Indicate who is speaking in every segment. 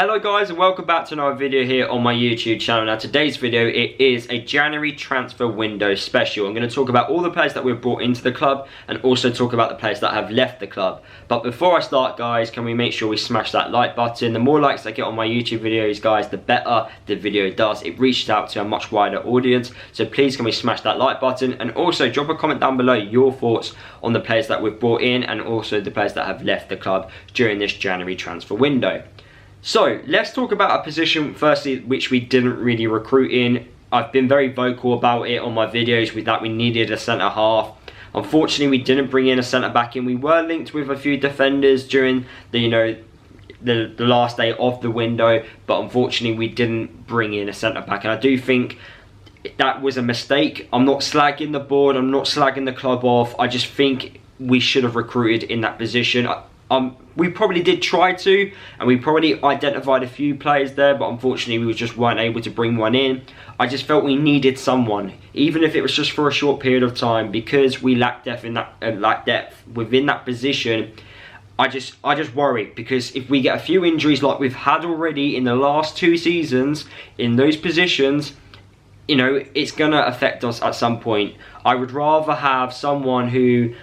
Speaker 1: Hello guys and welcome back to another video here on my YouTube channel. Now today's video, it is a January transfer window special. I'm going to talk about all the players that we've brought into the club and also talk about the players that have left the club. But before I start guys, can we make sure we smash that like button? The more likes I get on my YouTube videos guys, the better the video does. It reaches out to a much wider audience. So please can we smash that like button and also drop a comment down below your thoughts on the players that we've brought in and also the players that have left the club during this January transfer window. So let's talk about a position firstly which we didn't really recruit in. I've been very vocal about it on my videos with that we needed a centre half. Unfortunately we didn't bring in a centre back in. We were linked with a few defenders during the the last day of the window, but unfortunately we didn't bring in a centre back, and I do think that was a mistake. I'm not slagging the board, I'm not slagging the club off. I just think we should have recruited in that position. We probably did try to, and we probably identified a few players there, but unfortunately we just weren't able to bring one in. I just felt we needed someone, even if it was just for a short period of time, because we lacked depth in that depth within that position. I just worry, because if we get a few injuries like we've had already in the last 2 seasons in those positions, it's gonna affect us at some point. I would rather have someone who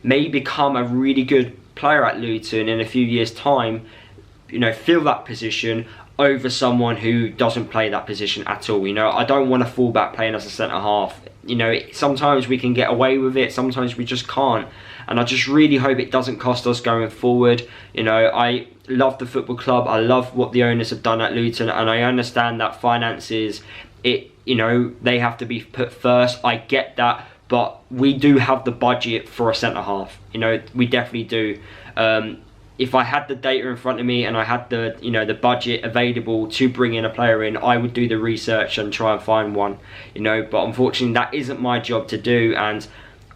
Speaker 1: may become a really good player at Luton in a few years time, fill that position over someone who doesn't play that position at all. I don't want a fullback playing as a centre half. Sometimes we can get away with it, sometimes we just can't, and I just really hope it doesn't cost us going forward. I love the football club, I love what the owners have done at Luton, and I understand that finances, they have to be put first. I get that, but we do have the budget for a centre half. We definitely do. If I had the data in front of me and I had the the budget available to bring in a player in, I would do the research and try and find one. But unfortunately that isn't my job to do, and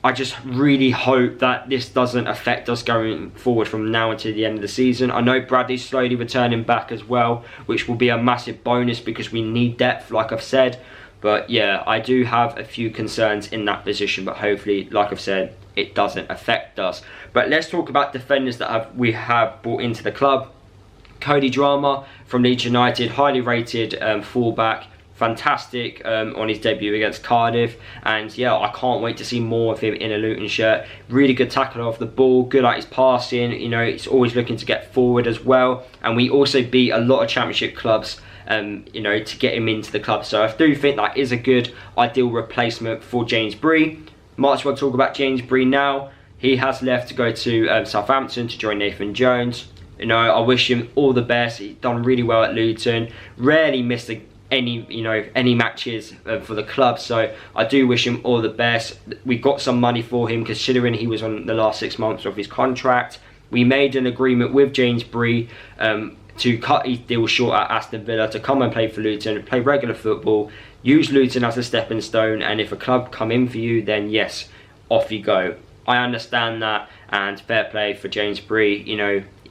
Speaker 1: I just really hope that this doesn't affect us going forward from now until the end of the season. I know Bradley's slowly returning back as well, which will be a massive bonus because we need depth, like I've said. But yeah, I do have a few concerns in that position, but hopefully, like I've said, it doesn't affect us. But let's talk about defenders that we have brought into the club. Cody Drama from Leeds United, highly rated fullback, fantastic on his debut against Cardiff, and yeah, I can't wait to see more of him in a Luton shirt. Really good tackler off the ball, good at his passing, he's always looking to get forward as well, and we also beat a lot of championship clubs to get him into the club. So I do think that is a good ideal replacement for James Bree. Might as well talk about James Bree now. He has left to go to Southampton to join Nathan Jones. I wish him all the best. He's done really well at Luton, rarely missed any matches for the club, so I do wish him all the best. We got some money for him considering he was on the last 6 months of his contract. We made an agreement with James Bree to cut his deal short at Aston Villa to come and play for Luton, play regular football, use Luton as a stepping stone, and if a club come in for you, then yes, off you go. I understand that, and fair play for James Bree.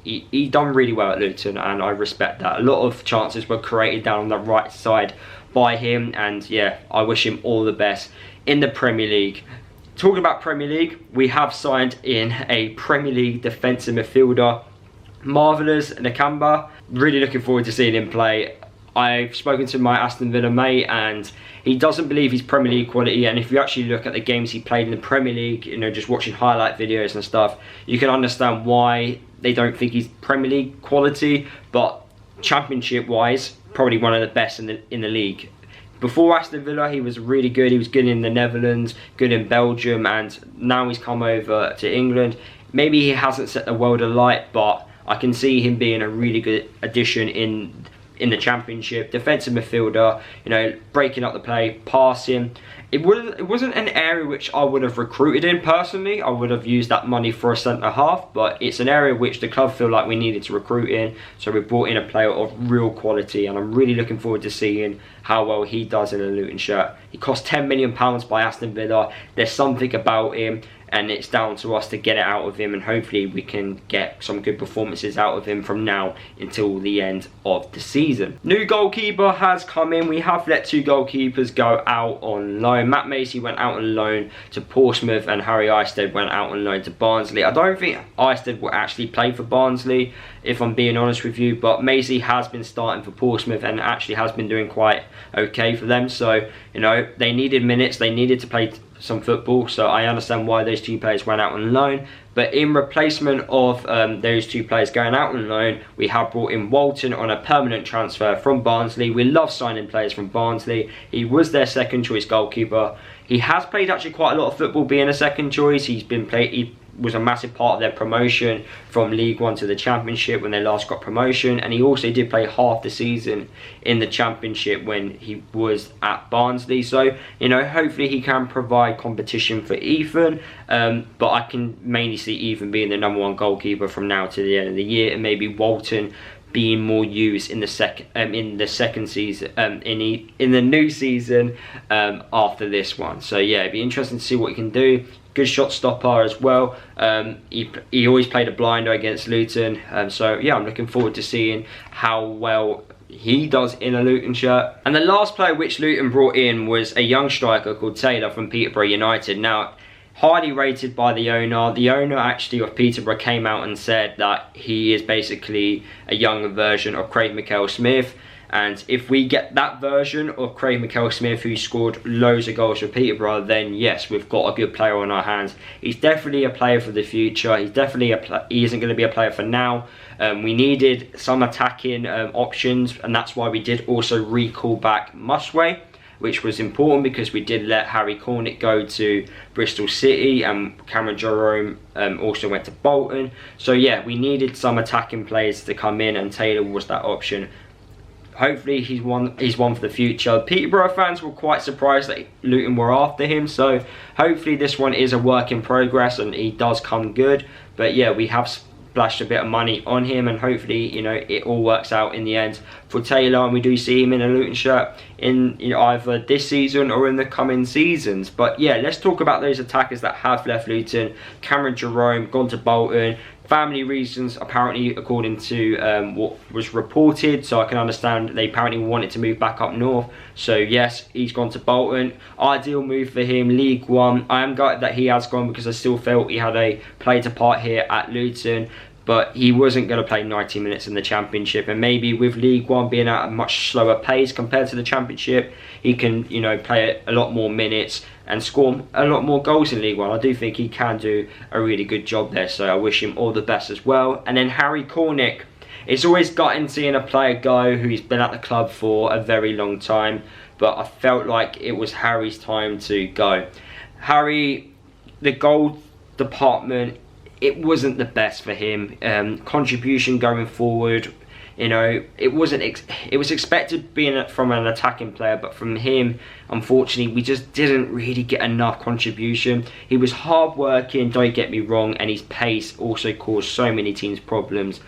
Speaker 1: He done really well at Luton, and I respect that. A lot of chances were created down on the right side by him, and yeah, I wish him all the best in the Premier League. Talking about Premier League, we have signed in a Premier League defensive midfielder, Marvellous Nakamba. Really looking forward to seeing him play. I've spoken to my Aston Villa mate, and he doesn't believe he's Premier League quality, and if you actually look at the games he played in the Premier League, just watching highlight videos and stuff, you can understand why they don't think he's Premier League quality, but championship wise, probably one of the best in the league. Before Aston Villa, he was really good. He was good in the Netherlands, good in Belgium, and now he's come over to England. Maybe he hasn't set the world alight, but I can see him being a really good addition in the championship. Defensive midfielder, breaking up the play, passing. It wasn't an area which I would have recruited in personally. I would have used that money for a centre half, but it's an area which the club feel like we needed to recruit in, so we brought in a player of real quality, and I'm really looking forward to seeing how well he does in a Luton shirt. He cost £10 million by Aston Villa. There's something about him, and it's down to us to get it out of him, and hopefully we can get some good performances out of him from now until the end of the season. New goalkeeper has come in. We have let 2 goalkeepers go out on loan. Matt Macy went out on loan to Portsmouth, and Harry Isted went out on loan to Barnsley. I don't think Isted will actually play for Barnsley, if I'm being honest with you, but Macy has been starting for Portsmouth and actually has been doing quite okay for them. So, you know, they needed minutes, they needed to play some football, so I understand why those 2 players went out on loan. But in replacement of those 2 players going out on loan, we have brought in Walton on a permanent transfer from Barnsley. We love signing players from Barnsley. He was their second choice goalkeeper. He has played actually quite a lot of football being a second choice. He was a massive part of their promotion from League One to the Championship when they last got promotion, and he also did play half the season in the Championship when he was at Barnsley. So, you know, hopefully he can provide competition for Ethan, but I can mainly see Ethan being the #1 goalkeeper from now to the end of the year, and maybe Walton being more used in the second season, in the new season after this one. So yeah, it'd be interesting to see what he can do. Good shot stopper as well. He always played a blinder against Luton, so yeah, I'm looking forward to seeing how well he does in a Luton shirt. And the last player which Luton brought in was a young striker called Taylor from Peterborough United. Now, highly rated by the owner. The owner actually of Peterborough came out and said that he is basically a younger version of Craig McHale-Smith. And if we get that version of Craig McHale-Smith, who scored loads of goals for Peterborough, then yes, we've got a good player on our hands. He's definitely a player for the future. He's definitely he isn't going to be a player for now. We needed some attacking options, and that's why we did also recall back Musway, which was important because we did let Harry Cornick go to Bristol City, and Cameron Jerome also went to Bolton. So yeah, we needed some attacking players to come in, and Taylor was that option. Hopefully he's one for the future. Peterborough fans were quite surprised that Luton were after him, so hopefully this one is a work in progress and he does come good. But yeah, we have splashed a bit of money on him, and hopefully, you know, it all works out in the end for Taylor, and we do see him in a Luton shirt in, you know, either this season or in the coming seasons. But yeah, let's talk about those attackers that have left Luton. Cameron Jerome gone to Bolton. Family reasons, apparently, according to what was reported, so I can understand they apparently wanted to move back up north. So yes, he's gone to Bolton. Ideal move for him. League One. I am gutted that he has gone because I still felt he had played a part here at Luton, but he wasn't going to play 90 minutes in the Championship, and maybe with League One being at a much slower pace compared to the Championship, he can, you know, play a lot more minutes and score a lot more goals in League One. I do think he can do a really good job there, so I wish him all the best as well. And then Harry Cornick. It's always gutting seeing a player go who's been at the club for a very long time, but I felt like it was Harry's time to go. Harry, the goal department, it wasn't the best for him. Contribution going forward, you know, it was expected being from an attacking player, but from him, unfortunately, we just didn't really get enough contribution. He was hard working, don't get me wrong, and his pace also caused so many teams problems.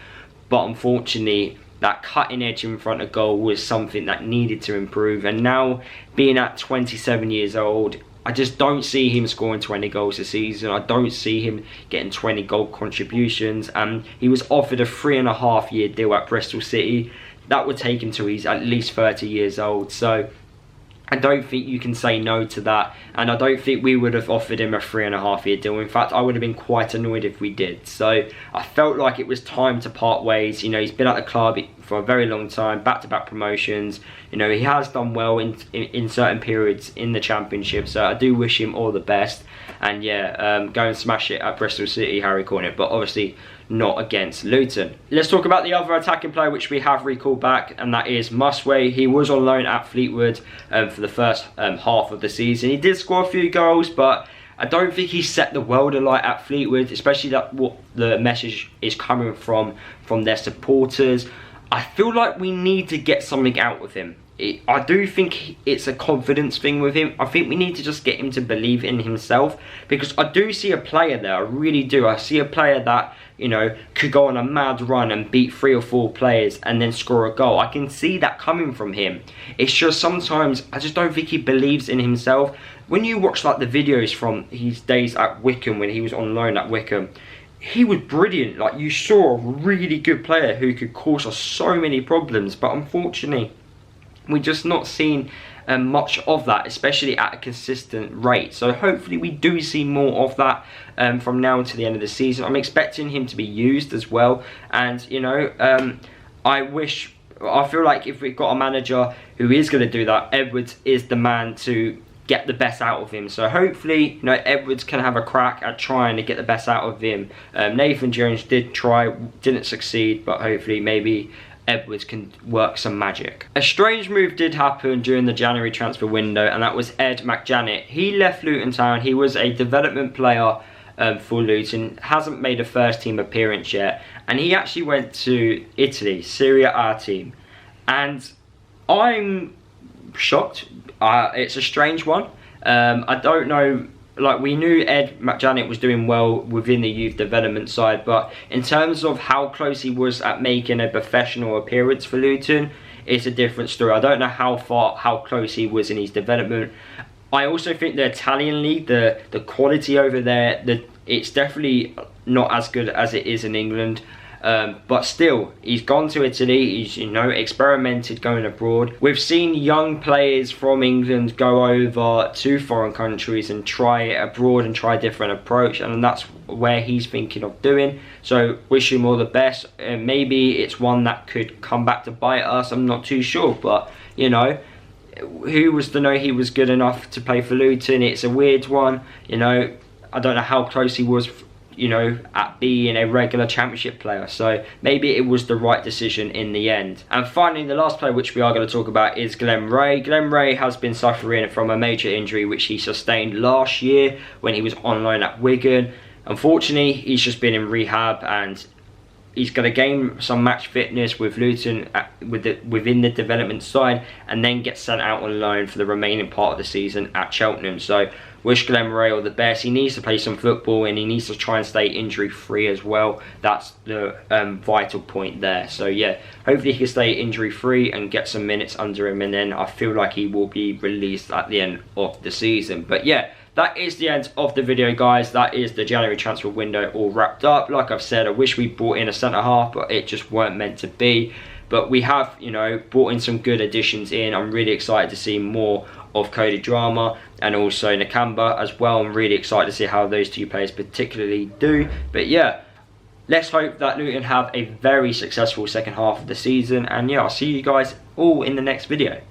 Speaker 1: But unfortunately, that cutting edge in front of goal was something that needed to improve. And now, being at 27 years old, I just don't see him scoring 20 goals a season. I don't see him getting 20 goal contributions. He was offered a 3.5-year deal at Bristol City. That would take him till he's at least 30 years old. So I don't think you can say no to that. And I don't think we would have offered him a 3.5-year deal. In fact, I would have been quite annoyed if we did. So I felt like it was time to part ways. You know, he's been at the club for a very long time, back-to-back promotions. You know, he has done well in certain periods in the Championship, so I do wish him all the best. And yeah, go and smash it at Bristol City, Harry Cornick, but obviously not against Luton. Let's talk about the other attacking player which we have recalled back, and that is Musway. He was on loan at Fleetwood for the first half of the season. He did score a few goals, but I don't think he set the world alight at Fleetwood, especially that what the message is coming from their supporters. I feel like we need to get something out of him. I do think it's a confidence thing with him. I think we need to just get him to believe in himself, because I do see a player there, I really do. I see a player that, you know, could go on a mad run and beat 3 or 4 players and then score a goal. I can see that coming from him. It's just sometimes I just don't think he believes in himself. When you watch like the videos from his days at Wycombe, when he was on loan at Wycombe, he was brilliant. Like, you saw a really good player who could cause us so many problems, but unfortunately we're just not seeing much of that, especially at a consistent rate. So hopefully we do see more of that from now to the end of the season. I'm expecting him to be used as well, and you know, I feel like if we've got a manager who is going to do that, Edwards is the man to get the best out of him. So hopefully, you know, Edwards can have a crack at trying to get the best out of him. Nathan Jones did try, didn't succeed, but hopefully maybe Edwards can work some magic. A strange move did happen during the January transfer window, and that was Ed McJanet. He left Luton Town. He was a development player for Luton, hasn't made a first team appearance yet, and he actually went to Italy, Serie A team, and I'm shocked. It's a strange one. I don't know. Like, we knew Ed McJanet was doing well within the youth development side, but in terms of how close he was at making a professional appearance for Luton, it's a different story. I don't know how close he was in his development. I also think the Italian league, the quality over there, it's definitely not as good as it is in England. But still, he's gone to Italy, he's, you know, experimented going abroad. We've seen young players from England go over to foreign countries and try it abroad and try a different approach, and that's where he's thinking of doing. So wish him all the best. Maybe it's one that could come back to bite us, I'm not too sure, but you know, who was to know he was good enough to play for Luton? It's a weird one, you know. I don't know how close he was, you know, at being a regular championship player, so maybe it was the right decision in the end. And finally, the last player which we are going to talk about is Glenn Ray. Glenn Ray has been suffering from a major injury which he sustained last year when he was on loan at Wigan. Unfortunately, he's just been in rehab, and he's going to gain some match fitness with Luton within the development side, and then get sent out on loan for the remaining part of the season at Cheltenham. So wish Glenn Ray all the best. He needs to play some football, and he needs to try and stay injury free as well. That's the vital point there. So yeah, hopefully he can stay injury free and get some minutes under him, and then I feel like he will be released at the end of the season. But yeah, that is the end of the video, guys. That is the January transfer window all wrapped up. Like I've said, I wish we brought in a centre half, but it just weren't meant to be. But we have, you know, brought in some good additions in. I'm really excited to see more of Cody Drama and also Nakamba as well. I'm really excited to see how those two players particularly do. But yeah, let's hope that Luton have a very successful second half of the season. And yeah, I'll see you guys all in the next video.